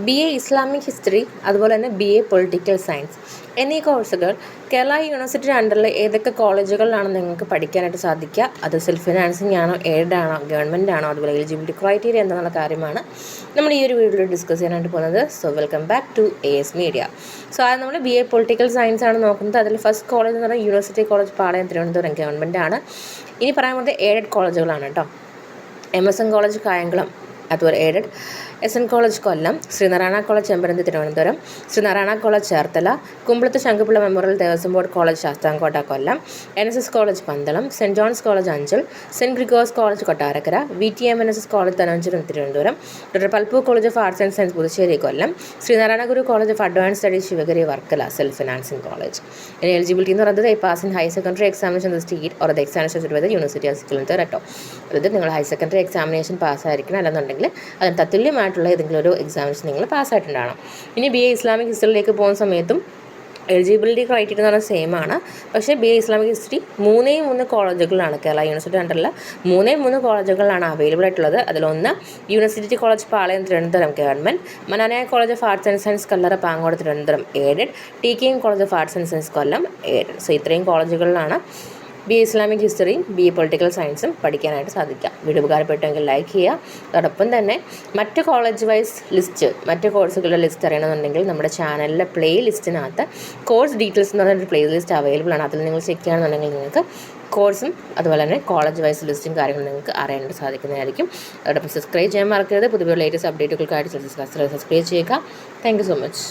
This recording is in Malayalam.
BA ഇസ്ലാമിക് ഹിസ്റ്ററി അതുപോലെ തന്നെ BA പൊളിറ്റിക്കൽ സയൻസ് എന്നീ കോഴ്സുകൾ കേരള യൂണിവേഴ്സിറ്റിയുടെ അണ്ടറിൽ ഏതൊക്കെ കോളേജുകളിലാണ് നിങ്ങൾക്ക് പഠിക്കാനായിട്ട് സാധിക്കുക? അത് സെൽഫ് ഫിനാൻസിങ് ആണോ, എയ്ഡ് ആണോ, ഗവൺമെൻറ് ആണോ, അതുപോലെ എലിജിബിലിറ്റി ക്രൈറ്റീരിയ എന്നുള്ള കാര്യമാണ് നമ്മൾ ഈ ഒരു വീഡിയോയിൽ ഡിസ്കസ് ചെയ്യാനായിട്ട് പോകുന്നത്. So welcome back to AS media. So അത് നമ്മൾ BA പൊളിറ്റിക്കൽ സയൻസ് ആണ് നോക്കുന്നത്. അതിൽ ഫസ്റ്റ് കോളേജ് എന്ന് പറഞ്ഞാൽ university college Palayam Thiruvananthapuram government ആണ്. ഇനി പറയാൻ പോകുന്നത് എയ്ഡഡ് കോളേജുകളാണ് കേട്ടോ. MSN കോളേജ് കായംകുളം അതുപോലെ aided, SN college Kollam, Sreenarayana college Chemparanthi Thiruvananthapuram, Sreenarayana college Cherthala, Kumbalath Sankupillai memorial Devaswom board college Sasthamkotta Kollam, NSS college Pandalam, saint John's college Anchal, saint Gregorios college Kottarakkara, VTMNSS college തനഞ്ചുരം Thiruvananthapuram, doctor Palpu college of arts and science Puthussery Kollam, Sreenarayana Guru college of advance studies Sivagiri Varkala self financing college. ഇനി എലിജിബിലിറ്റി എന്ന് പറയുന്നത് pass in higher secondary examination the state or the examination with university of Thiruvananthapuram കേട്ടോ. അതായത് നിങ്ങൾ ഹയർ സെക്കൻഡറി എക്സാമിനേഷൻ പാസ്സായിരിക്കണം, അല്ലെന്നുണ്ടെങ്കിൽ അതിന് തത്തുല്യമായിട്ടുള്ള ഏതെങ്കിലും ഒരു എക്സാമിനേഷൻ നിങ്ങൾ പാസ്സായിട്ടുണ്ടാകണം. ഇനി BA ഇസ്ലാമിക് ഹിസ്റ്ററിയിലേക്ക് പോകുന്ന സമയത്തും എലിജിബിലിറ്റി ക്രൈറ്റീരിയ എന്ന് പറഞ്ഞാൽ സെയിം ആണ്. പക്ഷേ BA ഇസ്ലാമിക് ഹിസ്റ്ററി 3 കോളേജുകളിലാണ് കേരള യൂണിവേഴ്സിറ്റി അണ്ടറിൽ 3 കോളേജുകളിലാണ് അവൈലബിൾ ആയിട്ടുള്ളത്. അതിലൊന്ന് university college Palayam Thiruvananthapuram government, Mannaniya college of arts and science Kallara Pangode Thiruvananthapuram aided, TKM college of arts and science Kollam aided. So ഇത്രയും കോളേജുകളിലാണ് BA ഇസ്ലാമിക് ഹിസ്റ്ററിയും BA പൊളിറ്റിക്കൽ സയൻസും പഠിക്കാനായിട്ട് സാധിക്കുക. വീഡിയോ ഉപകാരപ്പെട്ടെങ്കിൽ ലൈക്ക് ചെയ്യുക. അതോടൊപ്പം തന്നെ മറ്റ് കോളേജ് വൈസ് ലിസ്റ്റ്, മറ്റ് കോഴ്സുകളുടെ ലിസ്റ്റ് അറിയണമെന്നുണ്ടെങ്കിൽ നമ്മുടെ ചാനലിലെ പ്ലേ ലിസ്റ്റിനകത്ത് കോഴ്സ് ഡീറ്റെയിൽസ് എന്ന് പറഞ്ഞൊരു പ്ലേ ലിസ്റ്റ് അവൈലബിൾ ആണ്. അതിൽ നിങ്ങൾ ചെക്ക് ചെയ്യുകയാണെന്നുണ്ടെങ്കിൽ നിങ്ങൾക്ക് കോഴ്സും അതുപോലെ തന്നെ കോളേജ് വൈസ് ലിസ്റ്റും കാര്യങ്ങളും നിങ്ങൾക്ക് അറിയാനായിട്ട് സാധിക്കുന്നതായിരിക്കും. അതോടൊപ്പം സബ്സ്ക്രൈബ് ചെയ്യാൻ മറക്കരുത്. പുതിയ ലേറ്റസ്റ്റ് അപ്ഡേറ്റുകൾക്കായിട്ട് സബ്സ്ക്രൈബ് ചെയ്യുക. Thank you so much.